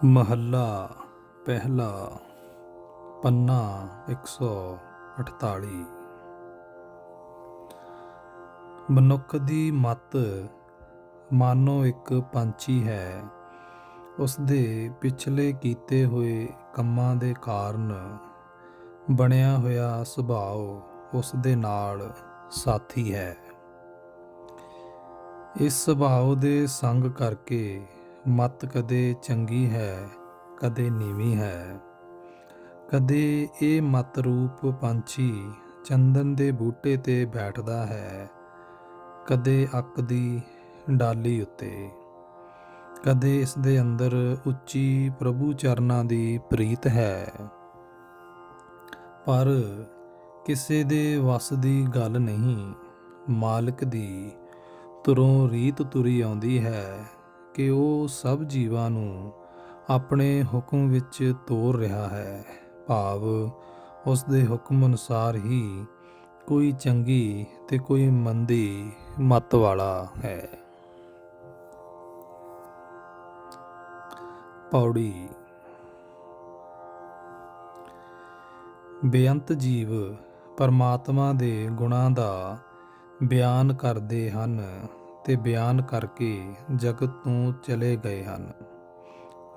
ਮਹੱਲਾ ਪਹਿਲਾ ਪੰਨਾ 148। ਮਨੁੱਖ ਦੀ ਮੱਤ ਮਾਨੋ ਇੱਕ ਪੰਛੀ ਹੈ। ਉਸ ਦੇ ਪਿਛਲੇ ਕੀਤੇ ਹੋਏ ਕੰਮਾਂ ਦੇ ਕਾਰਨ ਬਣਿਆ ਹੋਇਆ ਸੁਭਾਅ ਉਸ ਦੇ ਨਾਲ ਸਾਥੀ ਹੈ। ਇਸ ਸੁਭਾਅ ਦੇ ਸੰਗ ਕਰਕੇ ਮੱਤ ਕਦੇ ਚੰਗੀ ਹੈ, ਕਦੇ ਨੀਵੀਂ ਹੈ। ਕਦੇ ਇਹ ਮੱਤ ਰੂਪ ਪੰਛੀ ਚੰਦਨ ਦੇ ਬੂਟੇ ਤੇ ਬੈਠਦਾ ਹੈ, ਕਦੇ ਅੱਕ ਦੀ ਡਾਲੀ ਉੱਤੇ। ਕਦੇ ਇਸ ਦੇ ਅੰਦਰ ਉੱਚੀ ਪ੍ਰਭੂ ਚਰਨਾਂ ਦੀ ਪ੍ਰੀਤ ਹੈ, ਪਰ ਕਿਸੇ ਦੇ ਵੱਸ ਦੀ ਗੱਲ ਨਹੀਂ। ਮਾਲਕ ਦੀ ਧੁਰੋਂ ਰੀਤ ਤੁਰੀ ਆਉਂਦੀ ਹੈ ਕਿ ਉਹ ਸਭ ਜੀਵਾਂ ਨੂੰ ਆਪਣੇ ਹੁਕਮ ਵਿੱਚ ਤੋਰ ਰਿਹਾ ਹੈ, ਭਾਵ ਉਸ ਦੇ ਹੁਕਮ ਅਨੁਸਾਰ ਹੀ ਕੋਈ ਚੰਗੀ ਤੇ ਕੋਈ ਮੰਦੀ ਮੱਤ ਵਾਲਾ ਹੈ। ਪੌੜੀ। ਬੇਅੰਤ ਜੀਵ ਪਰਮਾਤਮਾ ਦੇ ਗੁਣਾਂ ਦਾ ਬਿਆਨ ਕਰਦੇ ਹਨ ਤੇ ਬਿਆਨ ਕਰਕੇ ਜਗਤ ਤੋਂ ਚਲੇ ਗਏ ਹਨ।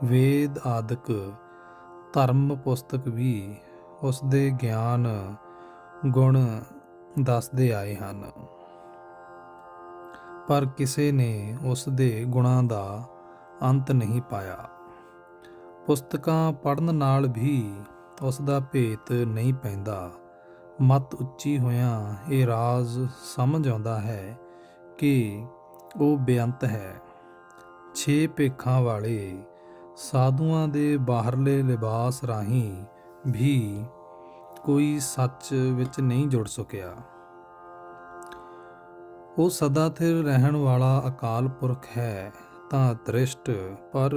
ਵੇਦ ਆਦਿਕ ਧਰਮ ਪੁਸਤਕ ਵੀ ਉਸ ਦੇ ਗਿਆਨ ਗੁਣ ਦੱਸਦੇ ਆਏ ਹਨ, ਪਰ ਕਿਸੇ ਨੇ ਉਸ ਦੇ ਗੁਣਾਂ ਦਾ ਅੰਤ ਨਹੀਂ ਪਾਇਆ। ਪੁਸਤਕਾਂ ਪੜ੍ਹਨ ਨਾਲ ਵੀ ਉਸ ਦਾ ਭੇਤ ਨਹੀਂ ਪੈਂਦਾ। ਮੱਤ ਉੱਚੀ ਹੋਇਆਂ ਇਹ ਰਾਜ਼ ਸਮਝ ਆਉਂਦਾ ਹੈ ਕਿ ਉਹ ਬੇਅੰਤ ਹੈ। 6 ਭੇਖਾਂ ਵਾਲੇ ਸਾਧੂਆਂ ਦੇ ਬਾਹਰਲੇ ਲਿਬਾਸ ਰਾਹੀਂ ਵੀ ਕੋਈ ਸੱਚ ਵਿੱਚ ਨਹੀਂ ਜੁੜ ਸਕਿਆ। ਉਹ ਸਦਾ ਸਥਿਰ ਰਹਿਣ ਵਾਲਾ ਅਕਾਲ ਪੁਰਖ ਹੈ ਤਾਂ ਦ੍ਰਿਸ਼ਟ, ਪਰ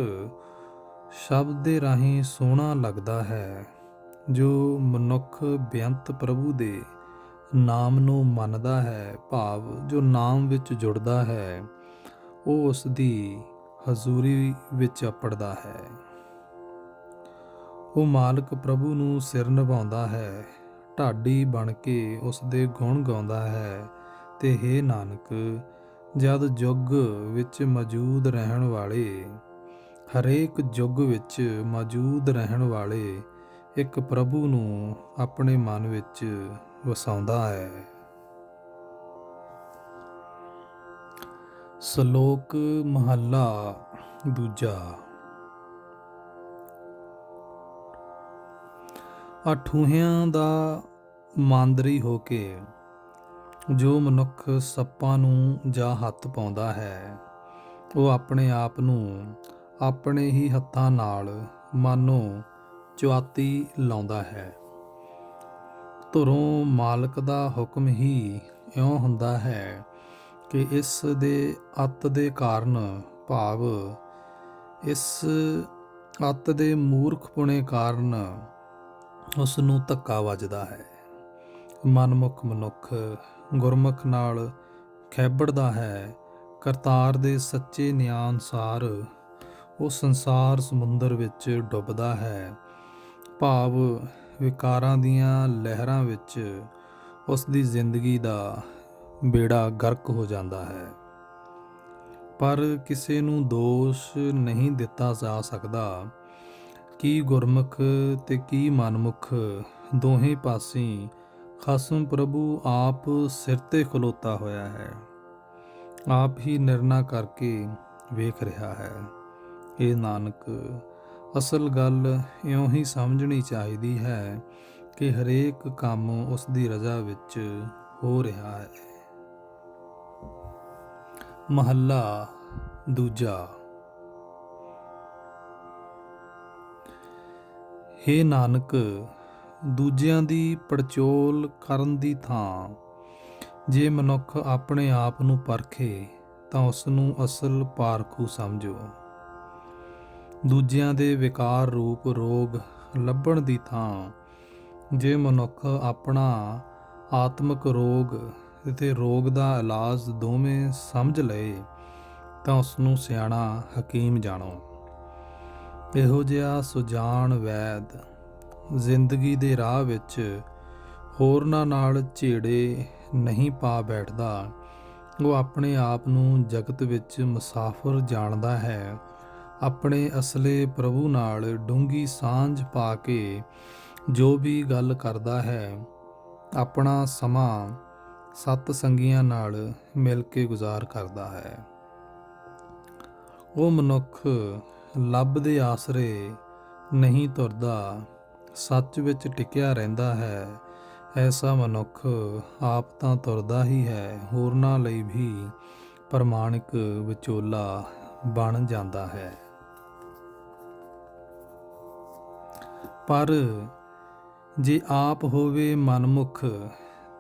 ਸ਼ਬਦ ਦੇ ਰਾਹੀਂ ਸੋਹਣਾ ਲੱਗਦਾ ਹੈ। ਜੋ ਮਨੁੱਖ ਬੇਅੰਤ ਪ੍ਰਭੂ ਦੇ ਨਾਮ ਨੂੰ ਮੰਨਦਾ ਹੈ, ਭਾਵ ਜੋ ਨਾਮ ਵਿੱਚ ਜੁੜਦਾ ਹੈ, ਉਹ ਉਸ ਦੀ ਹਜ਼ੂਰੀ ਵਿੱਚ ਅਪੜਦਾ ਹੈ। ਉਹ ਮਾਲਕ ਪ੍ਰਭੂ ਨੂੰ ਸਿਰ ਨਿਭਾਉਂਦਾ ਹੈ, ਢਾਡੀ ਬਣ ਕੇ ਉਸ ਦੇ ਗੁਣ ਗਾਉਂਦਾ ਹੈ। ਤੇ ਹੇ ਨਾਨਕ, ਜਦ ਯੁੱਗ ਵਿੱਚ ਮੌਜੂਦ ਰਹਿਣ ਵਾਲੇ, ਹਰੇਕ ਯੁੱਗ ਵਿੱਚ ਮੌਜੂਦ ਰਹਿਣ ਵਾਲੇ ਇੱਕ ਪ੍ਰਭੂ ਨੂੰ ਆਪਣੇ ਮਨ ਵਿੱਚ ਵਸਾਉਂਦਾ ਹੈ। ਸ਼ਲੋਕ ਮਹੱਲਾ ਦੂਜਾ। ਅਠੂਹਿਆਂ ਦਾ ਮਾਂਦਰੀ ਹੋ ਕੇ ਜੋ ਮਨੁੱਖ ਸੱਪਾਂ ਨੂੰ ਜਾ ਹੱਥ ਪਾਉਂਦਾ ਹੈ, ਉਹ ਆਪਣੇ ਆਪ ਨੂੰ ਆਪਣੇ ਹੀ ਹੱਥਾਂ ਨਾਲ ਮਾਨੋ ਚੁਆਤੀ ਲਾਉਂਦਾ ਹੈ। ਧੁਰੋਂ ਮਾਲਕ ਦਾ ਹੁਕਮ ਹੀ ਇਉਂ ਹੁੰਦਾ ਹੈ ਕਿ ਇਸ ਦੇ ਅੱਤ ਦੇ ਕਾਰਨ, ਭਾਵ ਇਸ ਅੱਤ ਦੇ ਮੂਰਖਪੁਣੇ ਕਾਰਨ ਉਸ ਨੂੰ ਧੱਕਾ ਵੱਜਦਾ ਹੈ। ਮਨਮੁਖ ਮਨੁੱਖ ਗੁਰਮੁਖ ਨਾਲ ਖੈਬੜਦਾ ਹੈ। ਕਰਤਾਰ ਦੇ ਸੱਚੇ ਨਿਆਂ ਅਨੁਸਾਰ ਉਹ ਸੰਸਾਰ ਸਮੁੰਦਰ ਵਿੱਚ ਡੁੱਬਦਾ ਹੈ, ਭਾਵ ਵਿਕਾਰਾਂ ਦੀਆਂ ਲਹਿਰਾਂ ਵਿੱਚ ਉਸ ਦੀ ਜ਼ਿੰਦਗੀ ਦਾ ਬੇੜਾ ਗਰਕ ਹੋ ਜਾਂਦਾ ਹੈ। ਪਰ ਕਿਸੇ ਨੂੰ ਦੋਸ਼ ਨਹੀਂ ਦਿੱਤਾ ਜਾ ਸਕਦਾ ਕਿ ਗੁਰਮੁਖ ਤੇ ਕੀ ਮਨਮੁਖ ਦੋਹੇ ਪਾਸੀਂ ਖਸਮ ਪ੍ਰਭੂ ਆਪ ਸਿਰ ਤੇ ਖਲੋਤਾ ਹੋਇਆ ਹੈ, ਆਪ ਹੀ ਨਿਰਣਾ ਕਰਕੇ ਵੇਖ ਰਿਹਾ ਹੈ। ਇਹ ਨਾਨਕ, ਅਸਲ ਗੱਲ ਇਉਂ ਹੀ ਸਮਝਣੀ ਚਾਹੀਦੀ ਹੈ ਕਿ ਹਰੇਕ ਕੰਮ ਉਸ ਦੀ ਰਜ਼ਾ ਵਿੱਚ ਹੋ ਰਿਹਾ ਹੈ। ਮਹੱਲਾ ਦੂਜਾ। ਹੇ ਨਾਨਕ, ਦੂਜਿਆਂ ਦੀ ਪੜਚੋਲ ਕਰਨ ਦੀ ਥਾਂ ਜੇ ਮਨੁੱਖ ਆਪਣੇ ਆਪ ਨੂੰ ਪਰਖੇ ਤਾਂ ਉਸ ਨੂੰ ਅਸਲ ਪਾਰਖੂ ਸਮਝੋ। ਦੂਜਿਆਂ ਦੇ ਵਿਕਾਰ ਰੂਪ ਰੋਗ ਲੱਭਣ ਦੀ ਥਾਂ ਜੇ ਮਨੁੱਖ ਆਪਣਾ ਆਤਮਿਕ ਰੋਗ ਅਤੇ ਰੋਗ ਦਾ ਇਲਾਜ ਦੋਵੇਂ ਸਮਝ ਲਏ ਤਾਂ ਉਸ ਨੂੰ ਸਿਆਣਾ ਹਕੀਮ ਜਾਣੋ। ਇਹੋ ਜਿਹਾ ਸੁਜਾਨ ਵੈਦ ਜ਼ਿੰਦਗੀ ਦੇ ਰਾਹ ਵਿੱਚ ਹੋਰਨਾਂ ਨਾਲ ਝੇੜੇ ਨਹੀਂ ਪਾ ਬੈਠਦਾ। ਉਹ ਆਪਣੇ ਆਪ ਨੂੰ ਜਗਤ ਵਿੱਚ ਮੁਸਾਫਰ ਜਾਣਦਾ ਹੈ। ਆਪਣੇ ਅਸਲੇ ਪ੍ਰਭੂ ਨਾਲ ਡੂੰਘੀ ਸਾਂਝ ਪਾ ਕੇ ਜੋ ਵੀ ਗੱਲ ਕਰਦਾ ਹੈ, ਆਪਣਾ ਸਮਾਂ ਸਤ ਸੰਗੀਆਂ ਨਾਲ ਮਿਲ ਕੇ ਗੁਜ਼ਾਰ ਕਰਦਾ ਹੈ। ਉਹ ਮਨੁੱਖ ਲੱਭ ਦੇ ਆਸਰੇ ਨਹੀਂ ਤੁਰਦਾ, ਸੱਚ ਵਿੱਚ ਟਿਕਿਆ ਰਹਿੰਦਾ ਹੈ। ਐਸਾ ਮਨੁੱਖ ਆਪ ਤਾਂ ਤੁਰਦਾ ਹੀ ਹੈ, ਹੋਰਨਾਂ ਲਈ ਵੀ ਪ੍ਰਮਾਣਿਕ ਵਿਚੋਲਾ ਬਣ ਜਾਂਦਾ ਹੈ। ਪਰ ਜੇ ਆਪ ਹੋਵੇ ਮਨਮੁਖ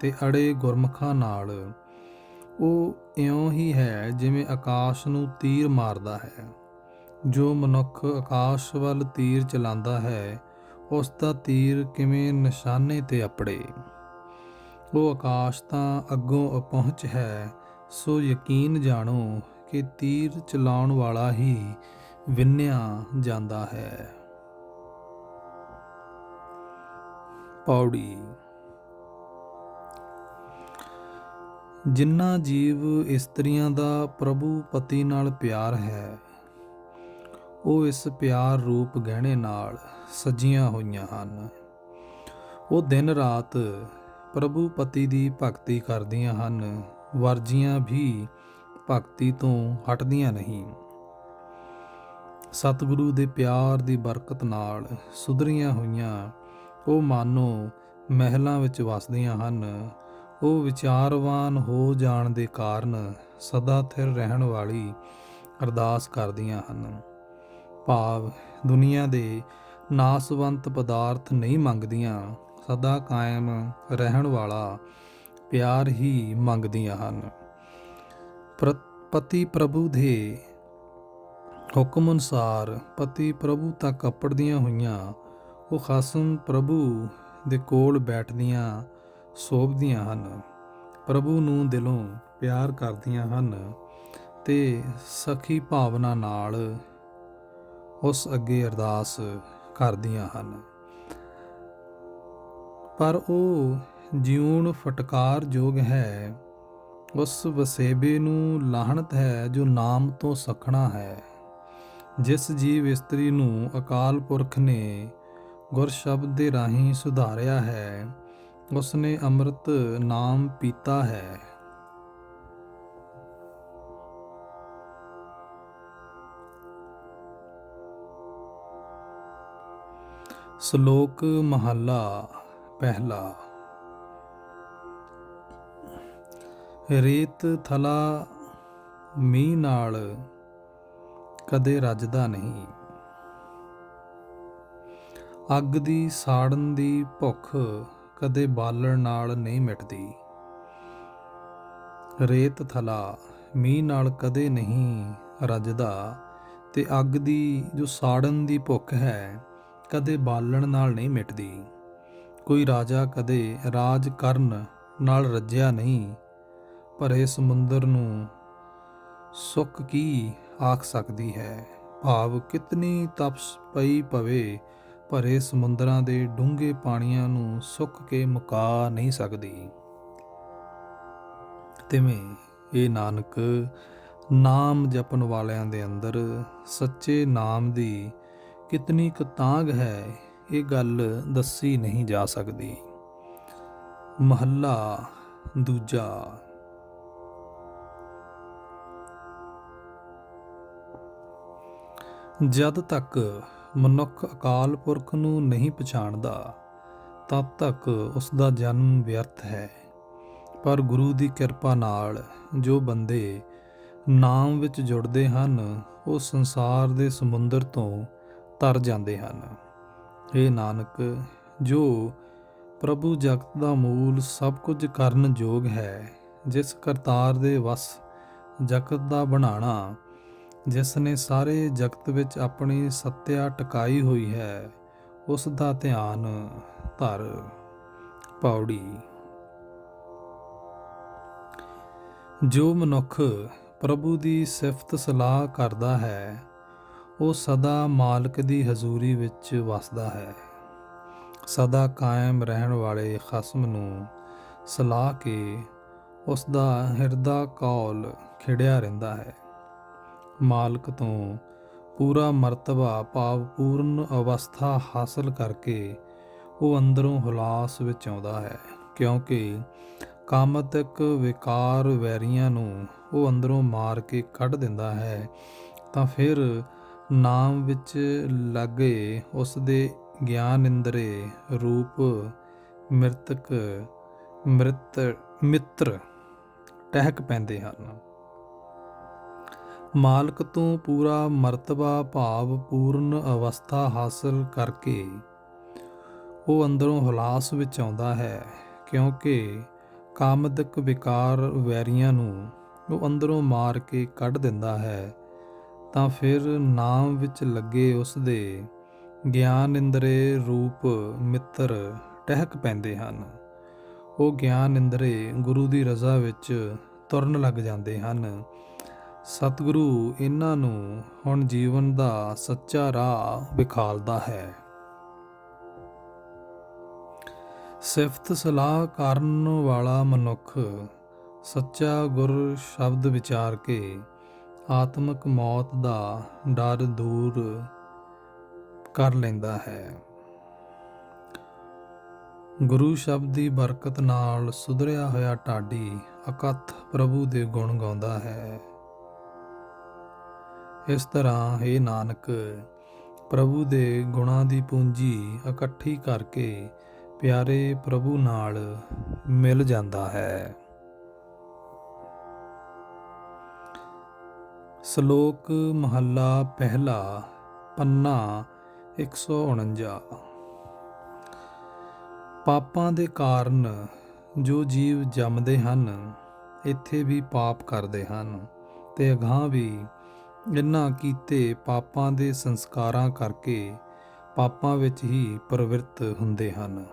ਤੇ ਅੜੇ ਗੁਰਮੁਖਾਂ ਨਾਲ, ਉਹ ਇਉਂ ਹੀ ਹੈ ਜਿਵੇਂ ਆਕਾਸ਼ ਨੂੰ ਤੀਰ ਮਾਰਦਾ ਹੈ। ਜੋ ਮਨੁੱਖ ਆਕਾਸ਼ ਵੱਲ ਤੀਰ ਚਲਾਉਂਦਾ ਹੈ, ਉਸ ਦਾ ਤੀਰ ਕਿਵੇਂ ਨਿਸ਼ਾਨੇ ਤੇ ਅਪੜੇ। ਉਹ ਆਕਾਸ਼ ਤਾਂ ਅੱਗੋਂ ਅਪਹੁੰਚ ਹੈ, ਸੋ ਯਕੀਨ ਜਾਣੋ ਕਿ ਤੀਰ ਚਲਾਉਣ ਵਾਲਾ ਹੀ ਵਿੰਨਿਆ ਜਾਂਦਾ ਹੈ। ਪੌੜੀ। ਜਿਨ੍ਹਾਂ ਜੀਵ ਇਸਤਰੀਆਂ ਦਾ ਪ੍ਰਭੂ ਪਤੀ ਨਾਲ ਪਿਆਰ ਹੈ, ਉਹ ਇਸ ਪਿਆਰ ਰੂਪ ਗਹਿਣੇ ਨਾਲ ਸਜੀਆਂ ਹੋਈਆਂ ਹਨ। ਉਹ ਦਿਨ ਰਾਤ ਪ੍ਰਭੂ ਪਤੀ ਦੀ ਭਗਤੀ ਕਰਦੀਆਂ ਹਨ, ਵਰਜੀਆਂ ਵੀ ਭਗਤੀ ਤੋਂ ਹਟਦੀਆਂ ਨਹੀਂ। ਸਤਿਗੁਰੂ ਦੇ ਪਿਆਰ ਦੀ ਬਰਕਤ ਨਾਲ ਸੁਧਰੀਆਂ ਹੋਈਆਂ ਉਹ ਮਾਨੋ ਮਹਿਲਾਂ ਵਿੱਚ ਵਸਦੀਆਂ ਹਨ। ਉਹ ਵਿਚਾਰਵਾਨ ਹੋ ਜਾਣ ਦੇ ਕਾਰਨ ਸਦਾ ਥਿਰ ਰਹਿਣ ਵਾਲੀ ਅਰਦਾਸ ਕਰਦੀਆਂ ਹਨ। ਭਾਵ ਦੁਨੀਆ ਦੇ ਨਾਸਵੰਤ ਪਦਾਰਥ ਨਹੀਂ ਮੰਗਦੀਆਂ, ਸਦਾ ਕਾਇਮ ਰਹਿਣ ਵਾਲਾ ਪਿਆਰ ਹੀ ਮੰਗਦੀਆਂ ਹਨ। ਪਤੀ ਪ੍ਰਭੂ ਦੇ ਹੁਕਮ ਅਨੁਸਾਰ ਪਤੀ ਪ੍ਰਭੂ ਤੱਕ ਅੱਪੜਦੀਆਂ ਹੋਈਆਂ ਉਹ ਖਸਮ ਪ੍ਰਭੂ ਦੇ ਕੋਲ ਬੈਠਦੀਆਂ ਸੋਭਦੀਆਂ ਹਨ। ਪ੍ਰਭੂ ਨੂੰ ਦਿਲੋਂ ਪਿਆਰ ਕਰਦੀਆਂ ਹਨ ਤੇ ਸਖੀ ਭਾਵਨਾ ਨਾਲ ਉਸ ਅੱਗੇ ਅਰਦਾਸ ਕਰਦੀਆਂ ਹਨ। ਪਰ ਉਹ ਜਿਉਣ ਫਟਕਾਰ ਯੋਗ ਹੈ, ਉਸ ਵਸੇਬੇ ਨੂੰ ਲਾਹਣਤ ਹੈ ਜੋ ਨਾਮ ਤੋਂ ਸਖਣਾ ਹੈ। ਜਿਸ ਜੀਵ ਇਸਤਰੀ ਨੂੰ ਅਕਾਲ ਪੁਰਖ ਨੇ ਗੁਰ ਸ਼ਬਦ ਦੇ ਰਾਹੀਂ ਸੁਧਾਰਿਆ ਹੈ, ਉਸ ਨੇ ਅੰਮ੍ਰਿਤ ਨਾਮ ਪੀਤਾ ਹੈ। ਸ਼ਲੋਕ ਮਹੱਲਾ ਪਹਿਲਾ। ਰੇਤ ਥਲਾ ਮੀਂਹ ਨਾਲ ਕਦੇ ਰੱਜਦਾ ਨਹੀਂ, ਅੱਗ ਦੀ ਸਾੜਨ ਦੀ ਭੁੱਖ ਕਦੇ ਬਾਲਣ ਨਾਲ ਨਹੀਂ ਮਿਟਦੀ। ਰੇਤ ਥਲਾ ਮੀਂਹ ਨਾਲ ਕਦੇ ਨਹੀਂ ਰੱਜਦਾ ਤੇ ਅੱਗ ਦੀ ਜੋ ਸਾੜਨ ਦੀ ਭੁੱਖ ਹੈ ਕਦੇ ਬਾਲਣ ਨਾਲ ਨਹੀਂ ਮਿਟਦੀ। ਕੋਈ ਰਾਜਾ ਕਦੇ ਰਾਜ ਕਰਨ ਨਾਲ ਰੱਜਿਆ ਨਹੀਂ, ਭਰੇ ਸਮੁੰਦਰ ਨੂੰ ਸੁੱਕ ਕੀ ਆਖ ਸਕਦੀ ਹੈ। ਭਾਵ ਕਿਤਨੀ ਤਪਸ਼ ਪਈ ਪਵੇ, ਭਰੇ ਸਮੁੰਦਰਾਂ ਦੇ ਡੂੰਘੇ ਪਾਣੀਆਂ ਨੂੰ ਸੁੱਕ ਕੇ ਮੁਕਾ ਨਹੀਂ ਸਕਦੀ। ਤਿਵੇਂ ਇਹ ਨਾਨਕ ਨਾਮ ਜਪਣ ਵਾਲਿਆਂ ਦੇ ਅੰਦਰ ਸੱਚੇ ਨਾਮ ਦੀ ਕਿਤਨੀ ਕੁ ਤਾਂਘ ਹੈ, ਇਹ ਗੱਲ ਦੱਸੀ ਨਹੀਂ ਜਾ ਸਕਦੀ। ਮਹੱਲਾ ਦੂਜਾ। ਜਦ ਤੱਕ ਮਨੁੱਖ ਅਕਾਲ ਪੁਰਖ ਨੂੰ ਨਹੀਂ ਪਛਾਣਦਾ, ਤਦ ਤੱਕ ਉਸ ਦਾ ਜਨਮ ਵਿਅਰਥ ਹੈ। ਪਰ ਗੁਰੂ ਦੀ ਕਿਰਪਾ ਨਾਲ ਜੋ ਬੰਦੇ ਨਾਮ ਵਿੱਚ ਜੁੜਦੇ ਹਨ, ਉਹ ਸੰਸਾਰ ਦੇ ਸਮੁੰਦਰ ਤੋਂ ਤਰ ਜਾਂਦੇ ਹਨ। ਇਹ ਨਾਨਕ, ਜੋ ਪ੍ਰਭੂ ਜਗਤ ਦਾ ਮੂਲ ਸਭ ਕੁਝ ਕਰਨ ਯੋਗ ਹੈ, ਜਿਸ ਕਰਤਾਰ ਦੇ ਵਸ ਜਗਤ ਦਾ ਬਣਾਉਣਾ, ਜਿਸ ਨੇ ਸਾਰੇ ਜਗਤ ਵਿੱਚ ਆਪਣੀ ਸੱਤਿਆ ਟਿਕਾਈ ਹੋਈ ਹੈ, ਉਸ ਦਾ ਧਿਆਨ ਧਰ। ਪੌੜੀ। ਜੋ ਮਨੁੱਖ ਪ੍ਰਭੂ ਦੀ ਸਿਫਤ ਸਲਾਹ ਕਰਦਾ ਹੈ, ਉਹ ਸਦਾ ਮਾਲਕ ਦੀ ਹਜ਼ੂਰੀ ਵਿੱਚ ਵਸਦਾ ਹੈ। ਸਦਾ ਕਾਇਮ ਰਹਿਣ ਵਾਲੇ ਖਸਮ ਨੂੰ ਸਲਾਹ ਕੇ ਉਸ ਦਾ ਹਿਰਦਾ ਕੌਲ ਖਿੜਿਆ ਰਹਿੰਦਾ ਹੈ। ਮਾਲਕ ਤੋਂ ਪੂਰਾ ਮਰਤਬਾ ਭਾਵ ਪੂਰਨ ਅਵਸਥਾ ਹਾਸਲ ਕਰਕੇ ਉਹ ਅੰਦਰੋਂ ਹੁਲਾਸ ਵਿੱਚ ਆਉਂਦਾ ਹੈ, ਕਿਉਂਕਿ ਕਾਮਤਕ ਵਿਕਾਰ ਵੈਰੀਆਂ ਨੂੰ ਉਹ ਅੰਦਰੋਂ ਮਾਰ ਕੇ ਕੱਢ ਦਿੰਦਾ ਹੈ। ਤਾਂ ਫਿਰ ਨਾਮ ਵਿੱਚ ਲੱਗੇ ਉਸ ਦੇ ਗਿਆਨ ਇੰਦਰੇ ਰੂਪ ਮਿੱਤਰ ਟਹਿਕ ਪੈਂਦੇ ਹਨ। ਮਾਲਕ ਤੋਂ ਪੂਰਾ ਮਰਤਬਾ ਭਾਵ ਪੂਰਨ ਅਵਸਥਾ ਹਾਸਲ ਕਰਕੇ ਉਹ ਅੰਦਰੋਂ ਹੁਲਾਸ ਵਿੱਚ ਆਉਂਦਾ ਹੈ, ਕਿਉਂਕਿ ਕਾਮਦਕ ਵਿਕਾਰ ਵੈਰੀਆਂ ਨੂੰ ਉਹ ਅੰਦਰੋਂ ਮਾਰ ਕੇ ਕੱਢ ਦਿੰਦਾ ਹੈ। ਤਾਂ ਫਿਰ ਨਾਮ ਵਿੱਚ ਲੱਗੇ ਉਸ ਦੇ ਗਿਆਨ ਇੰਦਰੇ ਰੂਪ ਮਿੱਤਰ ਟਹਿਕ ਪੈਂਦੇ ਹਨ। ਉਹ ਗਿਆਨ ਇੰਦਰੇ ਗੁਰੂ ਦੀ ਰਜ਼ਾ ਵਿੱਚ ਤੁਰਨ ਲੱਗ ਜਾਂਦੇ ਹਨ। ਸਤਿਗੁਰੂ ਇਹਨਾਂ ਨੂੰ ਹੁਣ ਜੀਵਨ ਦਾ ਸੱਚਾ ਰਾਹ ਵਿਖਾਲਦਾ ਹੈ। ਸਿਫਤ ਸਲਾਹ ਕਰਨ ਵਾਲਾ ਮਨੁੱਖ ਸੱਚਾ ਗੁਰ ਸ਼ਬਦ ਵਿਚਾਰ ਕੇ ਆਤਮਿਕ ਮੌਤ ਦਾ ਡਰ ਦੂਰ ਕਰ ਲੈਂਦਾ ਹੈ। ਗੁਰੂ ਸ਼ਬਦ ਦੀ ਬਰਕਤ ਨਾਲ ਸੁਧਰਿਆ ਹੋਇਆ ਢਾਡੀ ਅਕਥ ਪ੍ਰਭੂ ਦੇ ਗੁਣ ਗਾਉਂਦਾ ਹੈ। ਇਸ ਤਰ੍ਹਾਂ ਇਹ ਨਾਨਕ ਪ੍ਰਭੂ ਦੇ ਗੁਣਾਂ ਦੀ ਪੂੰਜੀ ਇਕੱਠੀ ਕਰਕੇ ਪਿਆਰੇ ਪ੍ਰਭੂ ਨਾਲ ਮਿਲ ਜਾਂਦਾ ਹੈ। ਸ਼ਲੋਕ ਮਹੱਲਾ ਪਹਿਲਾ ਪੰਨਾ 149। ਪਾਪਾਂ ਦੇ ਕਾਰਨ ਜੋ ਜੀਵ ਜੰਮਦੇ ਹਨ, ਇੱਥੇ ਵੀ ਪਾਪ ਕਰਦੇ ਹਨ ਤੇ ਅਗਾਂਹ ਵੀ ਇਹਨਾਂ ਕੀਤੇ ਪਾਪਾਂ ਦੇ ਸੰਸਕਾਰਾਂ ਕਰਕੇ ਪਾਪਾਂ ਵਿੱਚ ਹੀ ਪ੍ਰਵਿਰਤ ਹੁੰਦੇ ਹਨ।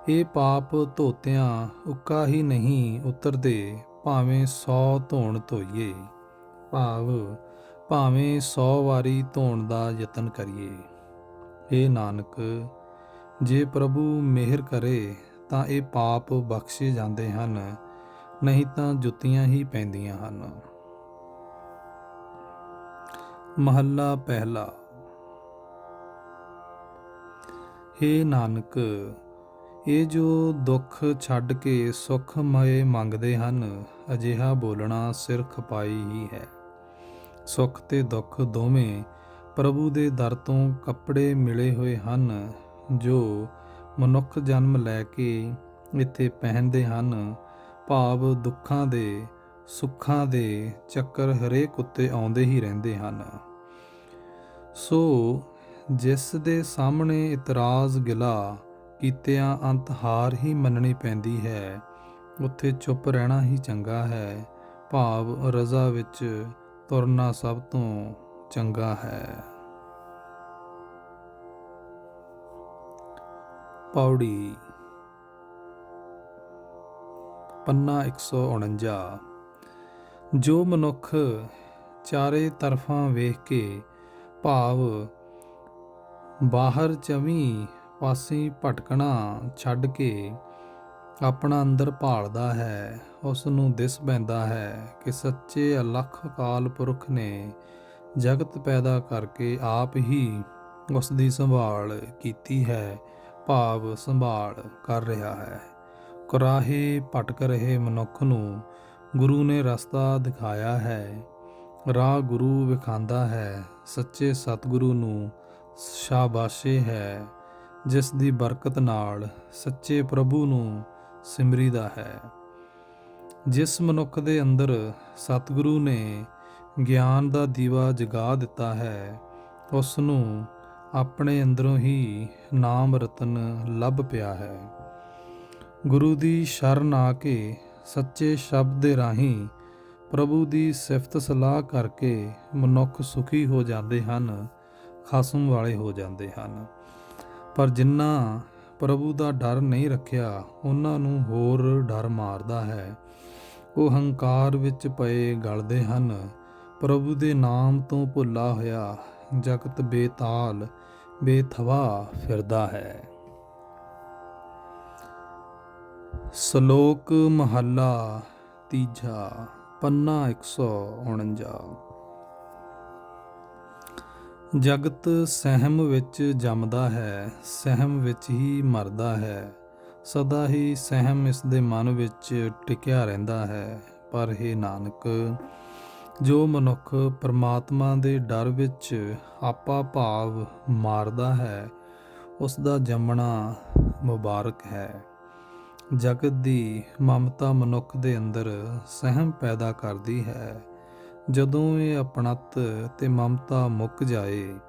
ਇਹ ਪਾਪ ਧੋਤਿਆਂ ਉੱਕਾ ਹੀ ਨਹੀਂ ਉਤਰਦੇ, ਭਾਵੇਂ 100 ਧੋਣ ਧੋਈਏ, ਭਾਵੇਂ 100 ਵਾਰੀ ਧੋਣ ਦਾ ਯਤਨ ਕਰੀਏ। ਇਹ ਨਾਨਕ, ਜੇ ਪ੍ਰਭੂ ਮਿਹਰ ਕਰੇ ਤਾਂ ਇਹ ਪਾਪ ਬਖਸ਼ੇ ਜਾਂਦੇ ਹਨ, ਨਹੀਂ ਤਾਂ ਜੁੱਤੀਆਂ ਹੀ ਪੈਂਦੀਆਂ ਹਨ। ਮਹੱਲਾ ਪਹਿਲਾ। ਹੇ ਨਾਨਕ, ਇਹ ਜੋ ਦੁੱਖ ਛੱਡ ਕੇ ਸੁੱਖ ਮਏ ਮੰਗਦੇ ਹਨ, ਅਜਿਹਾ ਬੋਲਣਾ ਸਿਰ ਖਪਾਈ ਹੀ ਹੈ। ਸੁੱਖ ਤੇ ਦੁੱਖ ਦੋਵੇਂ ਪ੍ਰਭੂ ਦੇ ਦਰ ਤੋਂ ਕੱਪੜੇ ਮਿਲੇ ਹੋਏ ਹਨ, ਜੋ ਮਨੁੱਖ ਜਨਮ ਲੈ ਕੇ ਇੱਥੇ ਪਹਿਨਦੇ ਹਨ। ਭਾਵ ਦੁੱਖਾਂ ਦੇ ਸੁੱਖਾਂ ਦੇ ਚੱਕਰ ਹਰੇਕ ਉੱਤੇ ਆਉਂਦੇ ਹੀ ਰਹਿੰਦੇ ਹਨ। ਸੋ ਜਿਸ ਦੇ ਸਾਹਮਣੇ ਇਤਰਾਜ਼ ਗਿਲਾ ਕੀਤਿਆਂ ਅੰਤ ਹਾਰ ਹੀ ਮੰਨਣੀ ਪੈਂਦੀ ਹੈ, ਉੱਥੇ ਚੁੱਪ ਰਹਿਣਾ ਹੀ ਚੰਗਾ ਹੈ। ਭਾਵ ਰਜ਼ਾ ਵਿੱਚ ਤੁਰਨਾ ਸਭ ਤੋਂ ਚੰਗਾ ਹੈ। ਪੌੜੀ ਪੰਨਾ 149। ਜੋ ਮਨੁੱਖ ਚਾਰੇ ਤਰਫਾਂ ਵੇਖ ਕੇ, ਭਾਵ ਬਾਹਰ ਚਵੀਂ ਪਾਸੇ ਭਟਕਣਾ ਛੱਡ ਕੇ ਆਪਣਾ ਅੰਦਰ ਭਾਲਦਾ ਹੈ, ਉਸ ਨੂੰ ਦਿਸ ਪੈਂਦਾ ਹੈ ਕਿ ਸੱਚੇ ਅਲੱਖ ਅਕਾਲ ਪੁਰਖ ਨੇ ਜਗਤ ਪੈਦਾ ਕਰਕੇ ਆਪ ਹੀ ਉਸ ਦੀ ਸੰਭਾਲ ਕੀਤੀ ਹੈ, ਭਾਵ ਸੰਭਾਲ ਕਰ ਰਿਹਾ ਹੈ। ਕੁਰਾਹੇ ਭਟਕ ਰਹੇ ਮਨੁੱਖ ਨੂੰ ਗੁਰੂ ਨੇ ਰਸਤਾ ਦਿਖਾਇਆ ਹੈ। ਰਾਹ ਗੁਰੂ ਵਿਖਾਉਂਦਾ ਹੈ। ਸੱਚੇ ਸਤਿਗੁਰੂ ਨੂੰ ਸ਼ਾਬਾਸ਼ੇ ਹੈ, ਜਿਸ ਦੀ ਬਰਕਤ ਨਾਲ ਸੱਚੇ ਪ੍ਰਭੂ ਨੂੰ ਸਿਮਰੀਦਾ ਹੈ। ਜਿਸ ਮਨੁੱਖ ਦੇ ਅੰਦਰ ਸਤਿਗੁਰੂ ਨੇ ਗਿਆਨ ਦਾ ਦੀਵਾ ਜਗਾ ਦਿੱਤਾ ਹੈ, ਉਸ ਨੂੰ ਆਪਣੇ ਅੰਦਰੋਂ ਹੀ ਨਾਮ ਰਤਨ ਲੱਭ ਪਿਆ ਹੈ। ਗੁਰੂ ਦੀ ਸ਼ਰਨ ਆ ਕੇ ਸੱਚੇ ਸ਼ਬਦ ਦੇ ਰਾਹੀਂ ਪ੍ਰਭੂ ਦੀ ਸਿਫਤ ਸਲਾਹ ਕਰਕੇ ਮਨੁੱਖ ਸੁਖੀ ਹੋ ਜਾਂਦੇ ਹਨ, ਖਸਮ ਵਾਲੇ ਹੋ ਜਾਂਦੇ ਹਨ। ਪਰ ਜਿਨ੍ਹਾਂ ਪ੍ਰਭੂ ਦਾ ਡਰ ਨਹੀਂ ਰੱਖਿਆ, ਉਹਨਾਂ ਨੂੰ ਹੋਰ ਡਰ ਮਾਰਦਾ ਹੈ। ਉਹ ਹੰਕਾਰ ਵਿੱਚ ਪਏ ਗਲਦੇ ਹਨ, ਪ੍ਰਭੂ ਦੇ ਨਾਮ ਤੋਂ ਭੁੱਲਾ ਹੋਇਆ ਜਗਤ ਬੇਤਾਲ ਬੇਥਵਾ ਫਿਰਦਾ ਹੈ। ਸ਼ਲੋਕ ਮਹੱਲਾ ਤੀਜਾ, ਪੰਨਾ 149। ਜਗਤ ਸਹਿਮ ਵਿੱਚ ਜੰਮਦਾ ਹੈ, ਸਹਿਮ ਵਿੱਚ ਹੀ ਮਰਦਾ ਹੈ। ਸਦਾ ਹੀ ਸਹਿਮ ਇਸ ਦੇ ਮਨ ਵਿੱਚ ਟਿਕਿਆ ਰਹਿੰਦਾ ਹੈ। ਪਰ ਹੇ ਨਾਨਕ, ਜੋ ਮਨੁੱਖ ਪਰਮਾਤਮਾ ਦੇ ਡਰ ਵਿੱਚ ਆਪਾ ਭਾਵ ਮਾਰਦਾ ਹੈ, ਉਸ ਦਾ ਜੰਮਣਾ ਮੁਬਾਰਕ ਹੈ। ਜਗਤ ਦੀ ਮਮਤਾ ਮਨੁੱਖ ਦੇ ਅੰਦਰ ਸਹਿਮ ਪੈਦਾ ਕਰਦੀ ਹੈ। ਜਦੋਂ ਇਹ ਆਪਣਤ ਤੇ ਮਮਤਾ ਮੁੱਕ ਜਾਏ,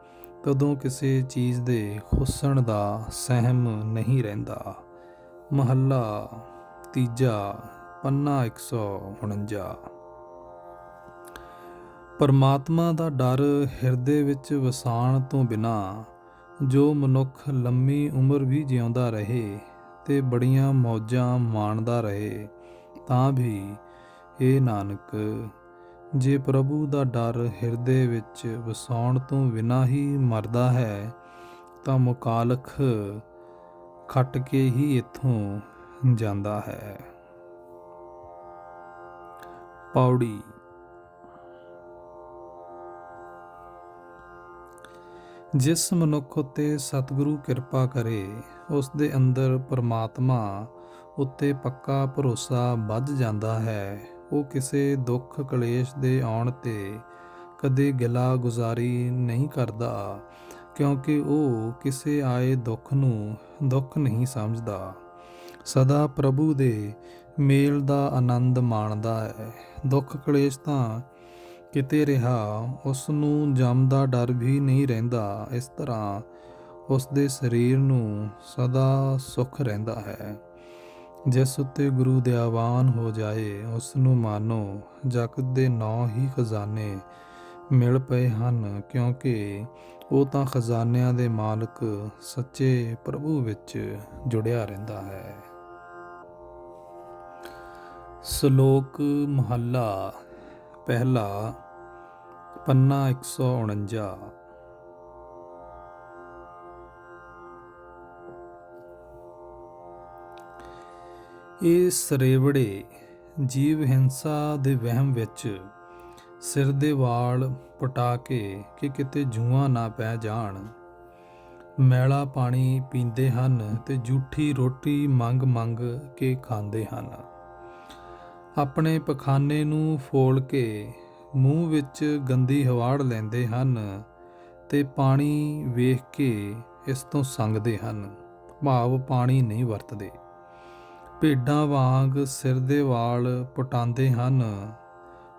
ਤਦੋਂ ਕਿਸੇ ਚੀਜ਼ ਦੇ ਹੁਸਨ ਦਾ ਸਹਿਮ ਨਹੀਂ ਰਹਿੰਦਾ। ਮਹੱਲਾ ਤੀਜਾ, ਪੰਨਾ 149। ਪਰਮਾਤਮਾ ਦਾ ਡਰ ਹਿਰਦੇ ਵਿੱਚ ਵਸਾਣ ਤੋਂ ਬਿਨਾਂ ਜੋ ਮਨੁੱਖ ਲੰਮੀ ਉਮਰ ਵੀ ਜਿਉਂਦਾ ਰਹੇ ਤੇ ਬੜੀਆਂ ਮੌਜਾਂ ਮਾਣਦਾ ਰਹੇ, ਤਾਂ ਵੀ ਇਹ ਨਾਨਕ, ਜੇ ਪ੍ਰਭੂ ਦਾ ਡਰ ਹਿਰਦੇ ਵਿੱਚ ਵਸਾਉਣ ਤੋਂ ਬਿਨਾਂ ਹੀ ਮਰਦਾ ਹੈ, ਤਾਂ ਮੁਕਾਲਖ ਖੱਟ ਕੇ ਹੀ ਇੱਥੋਂ ਜਾਂਦਾ ਹੈ। ਪੌੜੀ। ਜਿਸ ਮਨੁੱਖ ਉੱਤੇ ਸਤਿਗੁਰੂ ਕਿਰਪਾ ਕਰੇ, ਉਸ ਦੇ ਅੰਦਰ ਪਰਮਾਤਮਾ ਉੱਤੇ ਪੱਕਾ ਭਰੋਸਾ ਵੱਧ ਜਾਂਦਾ ਹੈ। ਉਹ ਕਿਸੇ ਦੁੱਖ ਕਲੇਸ਼ ਦੇ ਆਉਣ 'ਤੇ ਕਦੇ ਗਿਲਾ ਗੁਜ਼ਾਰੀ ਨਹੀਂ ਕਰਦਾ, ਕਿਉਂਕਿ ਉਹ ਕਿਸੇ ਆਏ ਦੁੱਖ ਨੂੰ ਦੁੱਖ ਨਹੀਂ ਸਮਝਦਾ। ਸਦਾ ਪ੍ਰਭੂ ਦੇ ਮੇਲ ਦਾ ਆਨੰਦ ਮਾਣਦਾ ਹੈ। ਦੁੱਖ ਕਲੇਸ਼ ਤਾਂ ਕਿਤੇ ਰਿਹਾ, ਉਸ ਨੂੰ ਜਮ ਦਾ ਡਰ ਵੀ ਨਹੀਂ ਰਹਿੰਦਾ। ਇਸ ਤਰ੍ਹਾਂ ਉਸ ਦੇ ਸਰੀਰ ਨੂੰ ਸਦਾ ਸੁੱਖ ਰਹਿੰਦਾ ਹੈ। ਜਿਸ ਉੱਤੇ ਗੁਰੂ ਦਿਆਵਾਨ ਹੋ ਜਾਏ, ਉਸ ਨੂੰ ਮਾਨੋ ਜਗਤ ਦੇ 9 ਹੀ ਖਜ਼ਾਨੇ ਮਿਲ ਪਏ ਹਨ, ਕਿਉਂਕਿ ਉਹ ਤਾਂ ਖਜ਼ਾਨਿਆਂ ਦੇ ਮਾਲਕ ਸੱਚੇ ਪ੍ਰਭੂ ਵਿੱਚ ਜੁੜਿਆ ਰਹਿੰਦਾ ਹੈ। ਸ਼ਲੋਕ ਮਹੱਲਾ ਪਹਿਲਾ, ਪੰਨਾ 149। ਇਹ ਸਰੇਵੜੇ ਜੀਵ ਹਿੰਸਾ ਦੇ ਵਹਿਮ ਵਿੱਚ ਸਿਰ ਦੇ ਵਾਲ ਪਟਾ ਕੇ ਕਿ ਕਿਤੇ ਜੂਆਂ ਨਾ ਪੈ ਜਾਣ, ਮੈਲਾ ਪਾਣੀ ਪੀਂਦੇ ਹਨ ਤੇ ਝੂਠੀ ਰੋਟੀ ਮੰਗ ਮੰਗ ਕੇ ਖਾਂਦੇ ਹਨ। ਆਪਣੇ ਪਖਾਨੇ ਨੂੰ ਫੋਲ ਕੇ ਮੂੰਹ ਵਿੱਚ ਗੰਦੀ ਹਵਾੜ ਲੈਂਦੇ ਹਨ ਤੇ ਪਾਣੀ ਵੇਖ ਕੇ ਇਸ ਤੋਂ ਸੰਗਦੇ ਹਨ, ਭਾਵ ਪਾਣੀ ਨਹੀਂ ਵਰਤਦੇ। ਭੇਡਾਂ ਵਾਂਗ ਸਿਰ ਦੇ ਵਾਲ ਪੁਟਾਉਂਦੇ ਹਨ।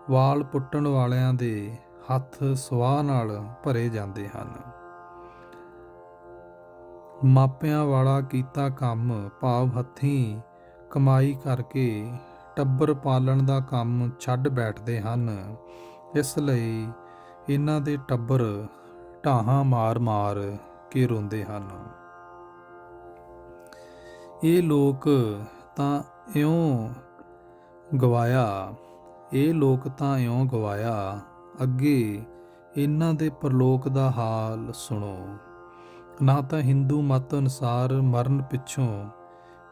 ਵਾਲ ਪੁੱਟਣ ਵਾਲਿਆਂ ਦੇ ਹੱਥ ਸਵਾਹ ਨਾਲ ਭਰੇ ਜਾਂਦੇ ਹਨ। ਮਾਪਿਆਂ ਵਾਲਾ ਕੀਤਾ ਕੰਮ, ਭਾਵ ਹੱਥੀਂ ਕਮਾਈ ਕਰਕੇ ਟੱਬਰ ਪਾਲਣ ਦਾ ਕੰਮ ਛੱਡ ਬੈਠਦੇ ਹਨ। ਇਸ ਲਈ ਇਹਨਾਂ ਦੇ ਟੱਬਰ ਢਾਹਾਂ ਮਾਰ ਮਾਰ ਕੇ ਰੋਂਦੇ ਹਨ। ਇਹ ਲੋਕ ਤਾਂ ਇਉਂ ਗਵਾਇਆ, ਅੱਗੇ ਇਹਨਾਂ ਦੇ ਪਰਲੋਕ ਦਾ ਹਾਲ ਸੁਣੋ। ਨਾ ਤਾਂ ਹਿੰਦੂ ਮਤ ਅਨੁਸਾਰ ਮਰਨ ਪਿੱਛੋਂ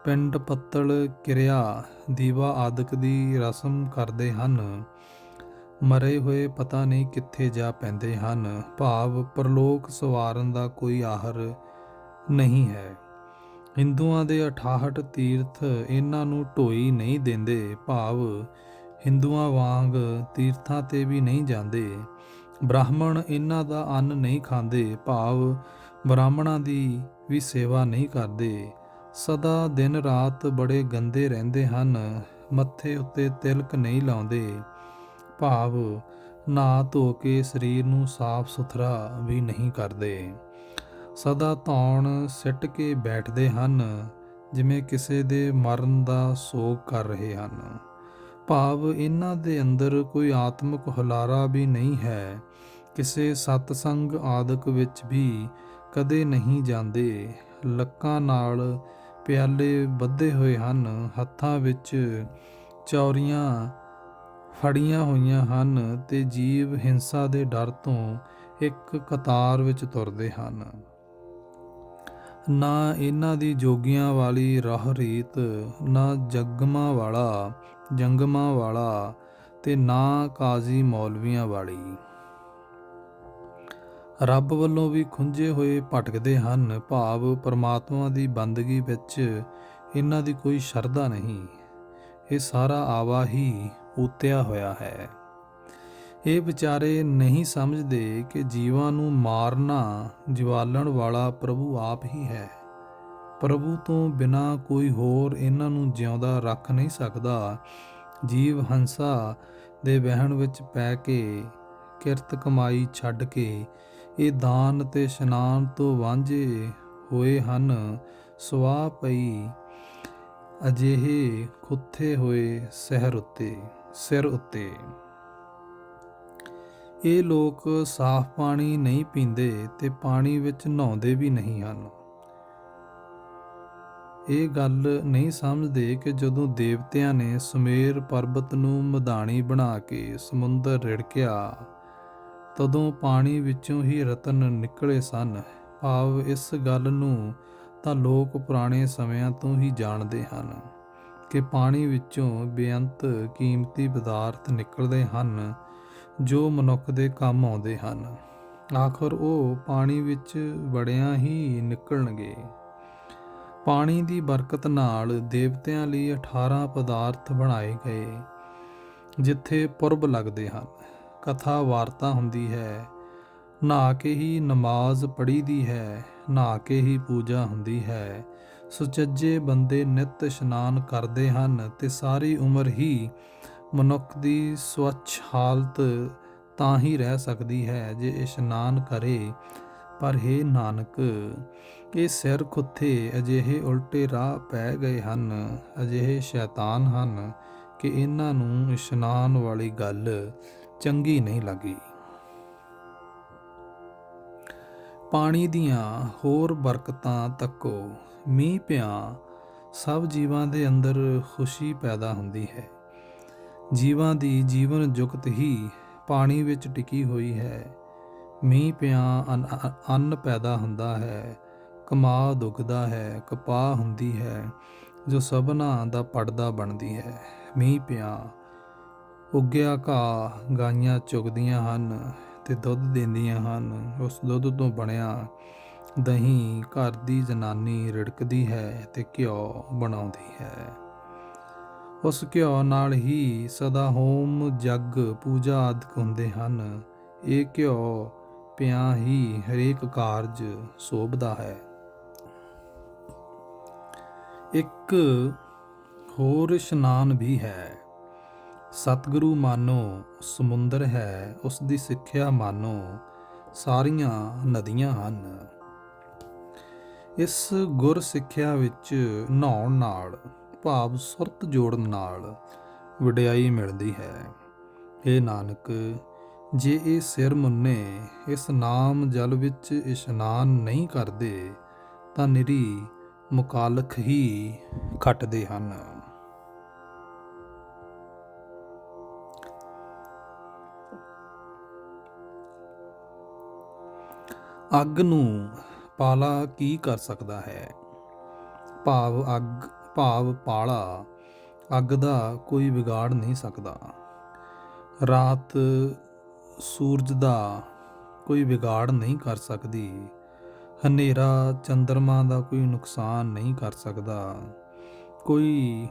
ਪਿੰਡ ਪੱਤਲ, ਕਿਰਿਆ, ਦੀਵਾ ਆਦਿਕ ਦੀ ਰਸਮ ਕਰਦੇ ਹਨ। ਮਰੇ ਹੋਏ ਪਤਾ ਨਹੀਂ ਕਿੱਥੇ ਜਾ ਪੈਂਦੇ ਹਨ, ਭਾਵ ਪਰਲੋਕ ਸਵਾਰਨ ਦਾ ਕੋਈ ਆਹਰ ਨਹੀਂ ਹੈ। ਹਿੰਦੂਆਂ ਦੇ 68 ਤੀਰਥ ਇਹਨਾਂ ਨੂੰ ਢੋਈ ਨਹੀਂ ਦਿੰਦੇ, ਭਾਵ ਹਿੰਦੂਆਂ ਵਾਂਗ ਤੀਰਥਾਂ 'ਤੇ ਵੀ ਨਹੀਂ ਜਾਂਦੇ। ਬ੍ਰਾਹਮਣ ਇਹਨਾਂ ਦਾ ਅੰਨ ਨਹੀਂ ਖਾਂਦੇ, ਭਾਵ ਬ੍ਰਾਹਮਣਾਂ ਦੀ ਵੀ ਸੇਵਾ ਨਹੀਂ ਕਰਦੇ। ਸਦਾ ਦਿਨ ਰਾਤ ਬੜੇ ਗੰਦੇ ਰਹਿੰਦੇ ਹਨ। ਮੱਥੇ ਉੱਤੇ ਤਿਲਕ ਨਹੀਂ ਲਾਉਂਦੇ, ਭਾਵ ਨਹਾ ਧੋ ਕੇ ਸਰੀਰ ਨੂੰ ਸਾਫ ਸੁਥਰਾ ਵੀ ਨਹੀਂ ਕਰਦੇ। ਸਦਾ ਧੌਣ ਸਿੱਟ ਕੇ ਬੈਠਦੇ ਹਨ, ਜਿਵੇਂ ਕਿਸੇ ਦੇ ਮਰਨ ਦਾ ਸੋਗ ਕਰ ਰਹੇ ਹਨ, ਭਾਵ ਇਹਨਾਂ ਦੇ ਅੰਦਰ ਕੋਈ ਆਤਮਿਕ ਹੁਲਾਰਾ ਵੀ ਨਹੀਂ ਹੈ। ਕਿਸੇ ਸਤਸੰਗ ਆਦਿਕ ਵਿੱਚ ਵੀ ਕਦੇ ਨਹੀਂ ਜਾਂਦੇ। ਲੱਕਾਂ ਨਾਲ ਪਿਆਲੇ ਬੱਧੇ ਹੋਏ ਹਨ, ਹੱਥਾਂ ਵਿੱਚ ਚੌਰੀਆਂ ਫੜੀਆਂ ਹੋਈਆਂ ਹਨ ਤੇ ਜੀਵ ਹਿੰਸਾ ਦੇ ਡਰ ਤੋਂ ਇੱਕ ਕਤਾਰ ਵਿੱਚ ਤੁਰਦੇ ਹਨ। ਨਾ ਇਹਨਾਂ ਦੀ ਜੋਗੀਆਂ ਵਾਲੀ ਰਾਹ ਰੀਤ, ਨਾ ਜੰਗਮਾਂ ਵਾਲਾ ਤੇ ਨਾ ਕਾਜ਼ੀ ਮੌਲਵੀਆਂ ਵਾਲੀ। ਰੱਬ ਵੱਲੋਂ ਵੀ ਖੁੰਝੇ ਹੋਏ ਭਟਕਦੇ ਹਨ, ਭਾਵ ਪਰਮਾਤਮਾ ਦੀ ਬੰਦਗੀ ਵਿੱਚ ਇਹਨਾਂ ਦੀ ਕੋਈ ਸ਼ਰਧਾ ਨਹੀਂ। ਇਹ ਸਾਰਾ ਆਵਾ ਹੀ ਉਤਿਆ ਹੋਇਆ ਹੈ। ਇਹ ਵਿਚਾਰੇ ਨਹੀਂ ਸਮਝਦੇ ਕਿ ਜੀਵਾਂ ਨੂੰ ਮਾਰਨਾ ਜਿਵਾਲਣ ਵਾਲਾ ਪ੍ਰਭੂ ਆਪ ਹੀ ਹੈ। ਪ੍ਰਭੂ ਤੋਂ ਬਿਨਾਂ ਕੋਈ ਹੋਰ ਇਹਨਾਂ ਨੂੰ ਜਿਉਂਦਾ ਰੱਖ ਨਹੀਂ ਸਕਦਾ। ਜੀਵ ਹੰਸਾ ਦੇ ਵਹਿਣ ਵਿੱਚ ਪੈ ਕੇ, ਕਿਰਤ ਕਮਾਈ ਛੱਡ ਕੇ ਇਹ ਦਾਨ ਤੇ ਇਸ਼ਨਾਨ ਤੋਂ ਵਾਂਝੇ ਹੋਏ ਹਨ। ਸੁਆਹ ਪਈ ਅਜਿਹੇ ਖੁੱਥੇ ਹੋਏ ਸਿਰ ਉੱਤੇ ਇਹ ਲੋਕ ਸਾਫ਼ ਪਾਣੀ ਨਹੀਂ ਪੀਂਦੇ ਤੇ ਪਾਣੀ ਵਿੱਚ ਨਹਾਉਂਦੇ ਵੀ ਨਹੀਂ ਹਨ। ਇਹ ਗੱਲ ਨਹੀਂ ਸਮਝਦੇ ਕਿ ਜਦੋਂ ਦੇਵਤਿਆਂ ਨੇ ਸੁਮੇਰ ਪਰਬਤ ਨੂੰ ਮਧਾਣੀ ਬਣਾ ਕੇ ਸਮੁੰਦਰ ਰਿੜਕਿਆ, ਤਦੋਂ ਪਾਣੀ ਵਿੱਚੋਂ ਹੀ ਰਤਨ ਨਿਕਲੇ ਸਨ। ਭਾਵ ਇਸ ਗੱਲ ਨੂੰ ਤਾਂ ਲੋਕ ਪੁਰਾਣੇ ਸਮਿਆਂ ਤੋਂ ਹੀ ਜਾਣਦੇ ਹਨ ਕਿ ਪਾਣੀ ਵਿੱਚੋਂ ਬੇਅੰਤ ਕੀਮਤੀ ਪਦਾਰਥ ਨਿਕਲਦੇ ਹਨ ਜੋ ਮਨੁੱਖ ਦੇ ਕੰਮ ਆਉਂਦੇ ਹਨ। ਆਖਰ ਉਹ ਪਾਣੀ ਵਿੱਚ ਵੜਿਆਂ ਹੀ ਨਿਕਲਣਗੇ। ਪਾਣੀ ਦੀ ਬਰਕਤ ਨਾਲ ਦੇਵਤਿਆਂ ਲਈ 18 ਪਦਾਰਥ ਬਣਾਏ ਗਏ, ਜਿੱਥੇ ਪੁਰਬ ਲੱਗਦੇ ਹਨ, ਕਥਾ ਵਾਰਤਾ ਹੁੰਦੀ ਹੈ, ਨਹਾ ਕੇ ਹੀ ਨਮਾਜ਼ ਪੜ੍ਹੀ ਦੀ ਹੈ, ਨਹਾ ਕੇ ਹੀ ਪੂਜਾ ਹੁੰਦੀ ਹੈ। ਸੁਚੱਜੇ ਬੰਦੇ ਨਿਤ ਇਸ਼ਨਾਨ ਕਰਦੇ ਹਨ ਤੇ ਸਾਰੀ ਉਮਰ ਹੀ ਮਨੁੱਖ ਦੀ ਸਵੱਛ ਹਾਲਤ ਤਾਂ ਹੀ ਰਹਿ ਸਕਦੀ ਹੈ ਜੇ ਇਸ਼ਨਾਨ ਕਰੇ। ਪਰ ਹੇ ਨਾਨਕ, ਇਹ ਸਿਰ ਖੁੱਥੇ ਅਜਿਹੇ ਉਲਟੇ ਰਾਹ ਪੈ ਗਏ ਹਨ, ਅਜਿਹੇ ਸ਼ੈਤਾਨ ਹਨ ਕਿ ਇਹਨਾਂ ਨੂੰ ਇਸ਼ਨਾਨ ਵਾਲੀ ਗੱਲ ਚੰਗੀ ਨਹੀਂ ਲੱਗੀ। ਪਾਣੀ ਦੀਆਂ ਹੋਰ ਬਰਕਤਾਂ ਤੱਕੋ। ਮੀਂਹ ਪਿਆ ਸਭ ਜੀਵਾਂ ਦੇ ਅੰਦਰ ਖੁਸ਼ੀ ਪੈਦਾ ਹੁੰਦੀ ਹੈ। ਜੀਵਾਂ ਦੀ ਜੀਵਨ ਜੁਗਤ ਹੀ ਪਾਣੀ ਵਿੱਚ ਟਿਕੀ ਹੋਈ ਹੈ। ਮੀਂਹ ਪਿਆ ਅੰਨ ਪੈਦਾ ਹੁੰਦਾ ਹੈ, ਕਮਾਦ ਦੁੱਗਦਾ ਹੈ, ਕਪਾਹ ਹੁੰਦੀ ਹੈ ਜੋ ਸਭਨਾਂ ਦਾ ਪੜਦਾ ਬਣਦੀ ਹੈ। ਮੀਂਹ ਪਿਆ ਉੱਗਿਆ ਘਾਹ ਗਾਈਆਂ ਚੁਗਦੀਆਂ ਹਨ ਤੇ ਦੁੱਧ ਦਿੰਦੀਆਂ ਹਨ। ਉਸ ਦੁੱਧ ਤੋਂ ਬਣਿਆ ਦਹੀਂ ਘਰ ਦੀ ਜਨਾਨੀ ਰਿੜਕਦੀ ਹੈ ਤੇ ਘਿਓ ਬਣਾਉਂਦੀ ਹੈ। ਉਸ ਘਿਓ ਨਾਲ ਹੀ ਸਦਾ ਹੋਮ ਜਗ ਪੂਜਾ ਆਦਿਕ ਹੁੰਦੇ ਹਨ। ਇਹ ਘਿਓ ਪਿਆ ਹੀ ਹਰੇਕ ਕਾਰਜ ਸ਼ੋਭਦਾ ਹੈ। ਇੱਕ ਹੋਰ ਇਸ਼ਨਾਨ ਵੀ ਹੈ। ਸਤਿਗੁਰੂ ਮਾਨੋ ਸਮੁੰਦਰ ਹੈ, ਉਸ ਦੀ ਸਿੱਖਿਆ ਮਾਨੋ ਸਾਰੀਆਂ ਨਦੀਆਂ ਹਨ। ਇਸ ਗੁਰ ਸਿੱਖਿਆ ਵਿੱਚ ਨਹਾਉਣ ਨਾਲ, ਭਾਵ ਸੁਰਤ ਜੋੜਨ ਨਾਲ ਵਡਿਆਈ ਮਿਲਦੀ ਹੈ। ਇਹ ਨਾਨਕ, ਜੇ ਇਹ ਸਿਰ ਮੁੰਨੇ ਇਸ ਨਾਮ ਜਲ ਵਿੱਚ ਇਸ਼ਨਾਨ ਨਹੀਂ ਕਰਦੇ ਤਾਂ ਨਿਰੀ ਮੁਕਾਲਖ ਹੀ ਖੱਟਦੇ ਹਨ। ਅੱਗ ਨੂੰ ਪਾਲਾ ਕੀ ਕਰ ਸਕਦਾ ਹੈ? ਭਾਵ ਪਾਲਾ ਅੱਗ ਦਾ ਕੋਈ ਵਿਗਾੜ ਨਹੀਂ ਸਕਦਾ। ਰਾਤ ਸੂਰਜ ਦਾ ਕੋਈ ਵਿਗਾੜ ਨਹੀਂ ਕਰ ਸਕਦੀ। ਹਨੇਰਾ ਚੰਦਰਮਾ ਦਾ ਕੋਈ ਨੁਕਸਾਨ ਨਹੀਂ ਕਰ ਸਕਦਾ। ਕੋਈ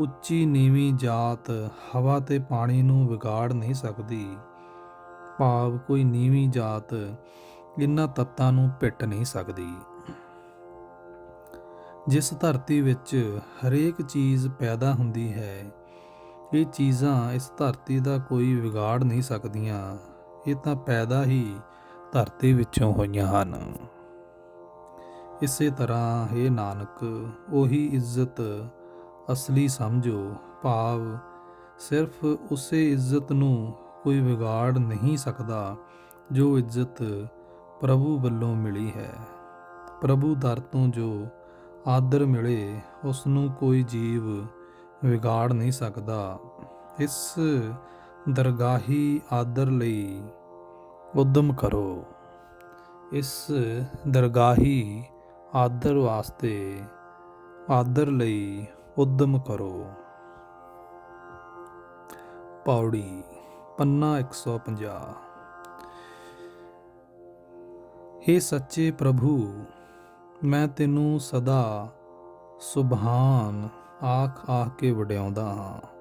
ਉੱਚੀ ਨੀਵੀਂ ਜਾਤ ਹਵਾ ਤੇ ਪਾਣੀ ਨੂੰ ਵਿਗਾੜ ਨਹੀਂ ਸਕਦੀ। ਭਾਵ ਕੋਈ ਨੀਵੀਂ ਜਾਤ ਇਹਨਾਂ ਤੱਤਾਂ ਨੂੰ ਭਿੱਟ ਨਹੀਂ ਸਕਦੀ। ਜਿਸ ਧਰਤੀ ਵਿੱਚ ਹਰੇਕ ਚੀਜ਼ ਪੈਦਾ ਹੁੰਦੀ ਹੈ, ਇਹ ਚੀਜ਼ਾਂ ਇਸ ਧਰਤੀ ਦਾ ਕੋਈ ਵਿਗਾੜ ਨਹੀਂ ਸਕਦੀਆਂ। ਇਹ ਤਾਂ ਪੈਦਾ ਹੀ ਧਰਤੀ ਵਿੱਚੋਂ ਹੋਈਆਂ ਹਨ। ਇਸੇ ਤਰ੍ਹਾਂ ਹੇ ਨਾਨਕ, ਉਹੀ ਇੱਜ਼ਤ ਅਸਲੀ ਸਮਝੋ। ਭਾਵ ਸਿਰਫ ਉਸੇ ਇੱਜ਼ਤ ਨੂੰ ਕੋਈ ਵਿਗਾੜ ਨਹੀਂ ਸਕਦਾ ਜੋ ਇੱਜ਼ਤ ਪ੍ਰਭੂ ਵੱਲੋਂ ਮਿਲੀ ਹੈ। ਪ੍ਰਭੂ ਦਰ ਤੋਂ ਜੋ ਆਦਰ ਮਿਲੇ ਉਸ ਨੂੰ ਕੋਈ ਜੀਵ ਵਿਗਾੜ ਨਹੀਂ ਸਕਦਾ। ਇਸ ਦਰਗਾਹੀ ਆਦਰ ਲਈ ਉਦਮ ਕਰੋ। ਇਸ ਦਰਗਾਹੀ ਆਦਰ ਵਾਸਤੇ ਆਦਰ ਲਈ ਉਦਮ ਕਰੋ। ਪੌੜੀ ਪੰਨਾ 150। ਹੇ ਸੱਚੇ ਪ੍ਰਭੂ, ਮੈਂ ਤੈਨੂੰ ਸਦਾ ਸੁਭਾਨ ਆਖ ਕੇ ਵਡਿਆਉਂਦਾ ਹਾਂ।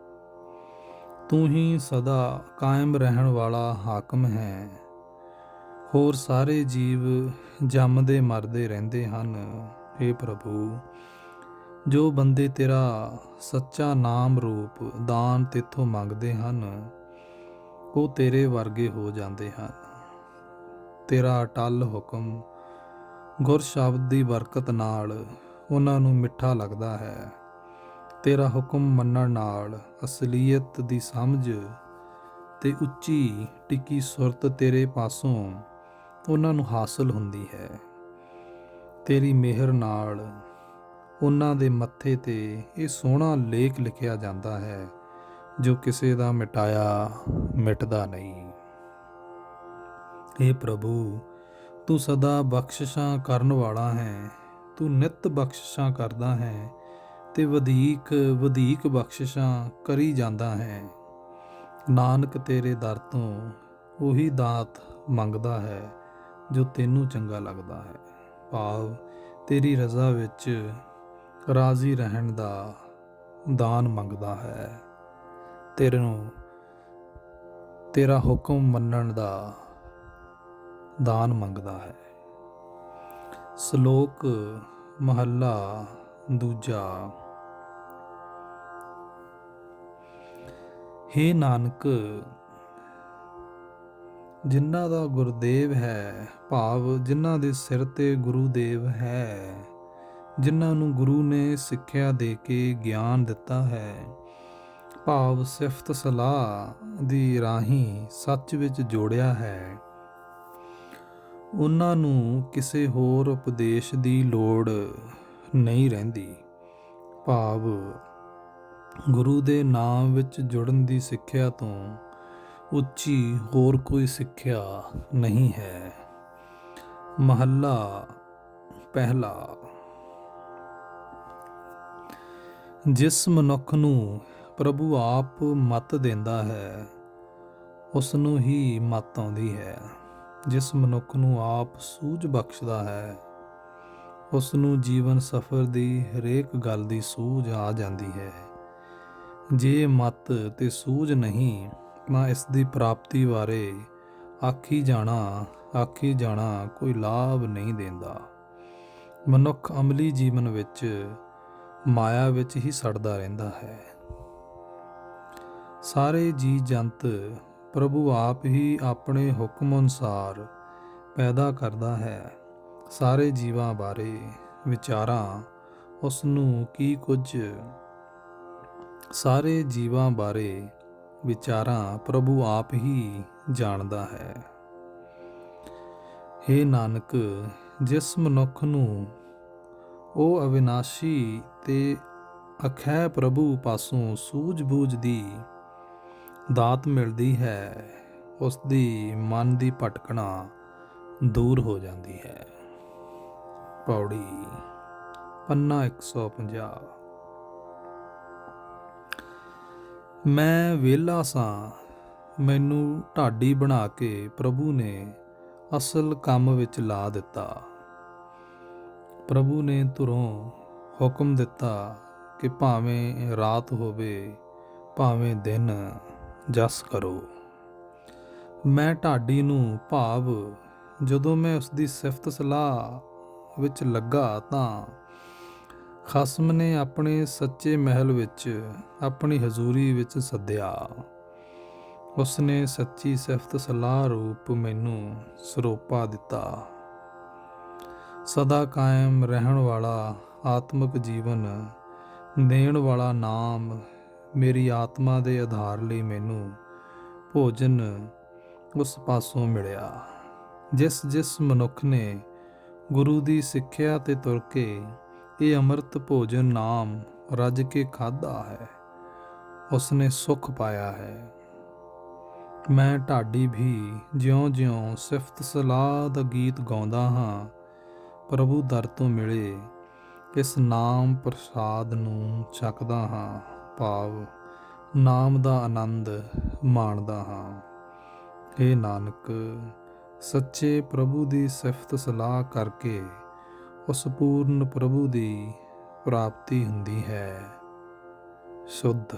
ਤੂੰ ਹੀ ਸਦਾ ਕਾਇਮ ਰਹਿਣ ਵਾਲਾ ਹਾਕਮ ਹੈ। ਹੋਰ ਸਾਰੇ ਜੀਵ ਜੰਮਦੇ ਮਰਦੇ ਰਹਿੰਦੇ ਹਨ। ਹੇ ਪ੍ਰਭੂ, ਜੋ ਬੰਦੇ ਤੇਰਾ ਸੱਚਾ ਨਾਮ ਰੂਪ ਦਾਨ ਤੇਥੋਂ ਮੰਗਦੇ ਹਨ, ਉਹ ਤੇਰੇ ਵਰਗੇ ਹੋ ਜਾਂਦੇ ਹਨ। ਤੇਰਾ ਅਟੱਲ ਹੁਕਮ ਗੁਰ ਸ਼ਬਦ ਦੀ ਬਰਕਤ ਨਾਲ ਉਹਨਾਂ ਨੂੰ ਮਿੱਠਾ ਲੱਗਦਾ ਹੈ। ਤੇਰਾ ਹੁਕਮ ਮੰਨਣ ਨਾਲ ਅਸਲੀਅਤ ਦੀ ਸਮਝ ਤੇ ਉੱਚੀ ਟਿੱਕੀ ਸੁਰਤ ਤੇਰੇ ਪਾਸੋਂ ਉਹਨਾਂ ਨੂੰ ਹਾਸਲ ਹੁੰਦੀ ਹੈ। ਤੇਰੀ ਮਿਹਰ ਨਾਲ ਉਹਨਾਂ ਦੇ ਮੱਥੇ ਤੇ ਇਹ ਸੋਹਣਾ ਲੇਖ ਲਿਖਿਆ ਜਾਂਦਾ ਹੈ ਜੋ ਕਿਸੇ ਦਾ ਮਿਟਾਇਆ ਮਿਟਦਾ ਨਹੀਂ। ਹੇ ਪ੍ਰਭੂ, ਤੂੰ ਸਦਾ ਬਖਸ਼ਿਸ਼ਾਂ ਕਰਨ ਵਾਲਾ ਹੈ। ਤੂੰ ਨਿੱਤ ਬਖਸ਼ਿਸ਼ਾਂ ਕਰਦਾ ਹੈ ਤੇ ਵਧੀਕ ਬਖਸ਼ਿਸ਼ਾਂ ਕਰੀ ਜਾਂਦਾ ਹੈ। ਨਾਨਕ ਤੇਰੇ ਦਰ ਤੋਂ ਉਹੀ ਦਾਤ ਮੰਗਦਾ ਹੈ ਜੋ ਤੈਨੂੰ ਚੰਗਾ ਲੱਗਦਾ ਹੈ। ਭਾਵ ਤੇਰੀ ਰਜ਼ਾ ਵਿੱਚ ਰਾਜ਼ੀ ਰਹਿਣ ਦਾ ਦਾਨ ਮੰਗਦਾ ਹੈ। ਤੇਰਾ ਹੁਕਮ ਮੰਨਣ ਦਾ ਦਾਨ ਮੰਗਦਾ ਹੈ। ਸ਼ਲੋਕ ਮਹੱਲਾ ਦੂਜਾ। ਹੇ ਨਾਨਕ, ਜਿਨ੍ਹਾਂ ਦਾ ਗੁਰਦੇਵ ਹੈ, ਭਾਵ ਜਿਨ੍ਹਾਂ ਦੇ ਸਿਰ ਤੇ ਗੁਰੂਦੇਵ ਹੈ, ਜਿਨ੍ਹਾਂ ਨੂੰ ਗੁਰੂ ਨੇ ਸਿੱਖਿਆ ਦੇ ਕੇ ਗਿਆਨ ਦਿੱਤਾ ਹੈ, ਭਾਵ ਸਿਫਤ ਸਲਾਹ ਦੀ ਰਾਹੀਂ ਸੱਚ ਵਿੱਚ ਜੋੜਿਆ ਹੈ, ਉਹਨਾਂ ਨੂੰ ਕਿਸੇ ਹੋਰ ਉਪਦੇਸ਼ ਦੀ ਲੋੜ ਨਹੀਂ ਰਹਿੰਦੀ। ਭਾਵ ਗੁਰੂ ਦੇ ਨਾਮ ਵਿੱਚ ਜੁੜਨ ਦੀ ਸਿੱਖਿਆ ਤੋਂ ਉੱਚੀ ਹੋਰ ਕੋਈ ਸਿੱਖਿਆ ਨਹੀਂ ਹੈ। ਮਹੱਲਾ ਪਹਿਲਾ। ਜਿਸ ਮਨੁੱਖ ਨੂੰ ਪ੍ਰਭੂ ਆਪ ਮੱਤ ਦਿੰਦਾ ਹੈ, ਉਸ ਨੂੰ ਹੀ ਮੱਤ ਆਉਂਦੀ ਹੈ। ਜਿਸ ਮਨੁੱਖ ਨੂੰ ਆਪ ਸੂਝ ਬਖਸ਼ਦਾ ਹੈ, ਉਸ ਨੂੰ ਜੀਵਨ ਸਫਰ ਦੀ ਹਰੇਕ ਗੱਲ ਦੀ ਸੂਝ ਆ ਜਾਂਦੀ ਹੈ। ਜੇ ਮੱਤ ਤੇ ਸੂਝ ਨਹੀਂ ਤਾਂ ਇਸ ਦੀ ਪ੍ਰਾਪਤੀ ਬਾਰੇ ਆਖੀ ਜਾਣਾ ਕੋਈ ਲਾਭ ਨਹੀਂ ਦਿੰਦਾ। ਮਨੁੱਖ ਅਮਲੀ ਜੀਵਨ ਵਿੱਚ ਮਾਇਆ ਵਿੱਚ ਹੀ ਸੜਦਾ ਰਹਿੰਦਾ ਹੈ। ਸਾਰੇ ਜੀ ਜੰਤ ਪ੍ਰਭੂ ਆਪ ਹੀ ਆਪਣੇ ਹੁਕਮ ਅਨੁਸਾਰ ਪੈਦਾ ਕਰਦਾ ਹੈ। ਸਾਰੇ ਜੀਵਾਂ ਬਾਰੇ ਵਿਚਾਰਾਂ ਉਸ ਨੂੰ ਕੀ ਕੁਝ ਸਾਰੇ ਜੀਵਾਂ ਬਾਰੇ ਵਿਚਾਰਾਂ ਪ੍ਰਭੂ ਆਪ ਹੀ ਜਾਣਦਾ ਹੈ। ਹੇ ਨਾਨਕ, ਜਿਸ ਮਨੁੱਖ ਨੂੰ ਉਹ ਅਵਿਨਾਸ਼ੀ ਤੇ ਅਖੈ ਪ੍ਰਭੂ ਪਾਸੋਂ ਸੂਝ-ਬੂਝ ਦੀ ਦਾਤ ਮਿਲਦੀ ਹੈ, ਉਸ ਦੀ ਮਨ ਦੀ ਭਟਕਣਾ ਦੂਰ ਹੋ ਜਾਂਦੀ ਹੈ। ਪੌੜੀ ਪੰਨਾ 150। ਮੈਂ ਵਿਹਲਾ ਸਾਂ, ਮੈਨੂੰ ਢਾਡੀ ਬਣਾ ਕੇ ਪ੍ਰਭੂ ਨੇ ਅਸਲ ਕੰਮ ਵਿੱਚ ਲਾ ਦਿੱਤਾ। ਪ੍ਰਭੂ ਨੇ ਧੁਰੋਂ ਹੁਕਮ ਦਿੱਤਾ ਕਿ ਭਾਵੇਂ ਰਾਤ ਹੋਵੇ ਭਾਵੇਂ ਦਿਨ ਜਸ ਕਰੋ। ਮੈਂ ਢਾਡੀ ਨੂੰ, ਭਾਵ ਜਦੋਂ ਮੈਂ ਉਸ ਦੀ ਸਿਫਤ ਸਲਾਹ ਵਿੱਚ ਲੱਗਾ ਤਾਂ ਖਸਮ ਨੇ ਆਪਣੇ ਸੱਚੇ ਮਹਿਲ ਵਿੱਚ ਆਪਣੀ ਹਜ਼ੂਰੀ ਵਿੱਚ ਸੱਦਿਆ। ਉਸ ਨੇ ਸੱਚੀ ਸਿਫਤ ਸਲਾਹ ਰੂਪ ਮੈਨੂੰ ਸਰੋਪਾ ਦਿੱਤਾ। ਸਦਾ ਕਾਇਮ ਰਹਿਣ ਵਾਲਾ ਆਤਮਿਕ ਜੀਵਨ ਦੇਣ ਵਾਲਾ ਨਾਮ ਮੇਰੀ ਆਤਮਾ ਦੇ ਆਧਾਰ ਲਈ ਮੈਨੂੰ ਭੋਜਨ ਉਸ ਪਾਸੋਂ ਮਿਲਿਆ। ਜਿਸ ਮਨੁੱਖ ਨੇ ਗੁਰੂ ਦੀ ਸਿੱਖਿਆ ਤੇ ਤੁਰ ਕੇ ਇਹ ਅੰਮ੍ਰਿਤ ਭੋਜਨ ਨਾਮ ਰੱਜ ਕੇ ਖਾਧਾ ਹੈ, ਉਸਨੇ ਸੁਖ ਪਾਇਆ ਹੈ। ਮੈਂ ਢਾਡੀ ਵੀ ਜਿਉਂ-ਜਿਉਂ ਸਿਫਤ ਸਲਾਹ ਦਾ ਗੀਤ ਗਾਉਂਦਾ ਹਾਂ, ਪ੍ਰਭੂ ਦਰ ਤੋਂ ਮਿਲੇ ਇਸ ਨਾਮ ਪ੍ਰਸਾਦ ਨੂੰ ਚੱਕਦਾ ਹਾਂ, ਭਾਵ ਨਾਮ ਦਾ ਆਨੰਦ ਮਾਣਦਾ ਹਾਂ। ਇਹ ਨਾਨਕ, ਸੱਚੇ ਪ੍ਰਭੂ ਦੀ ਸਿਫਤ ਸਲਾਹ ਕਰਕੇ ਉਸ ਪੂਰਨ ਪ੍ਰਭੂ ਦੀ ਪ੍ਰਾਪਤੀ ਹੁੰਦੀ ਹੈ। ਸ਼ੁੱਧ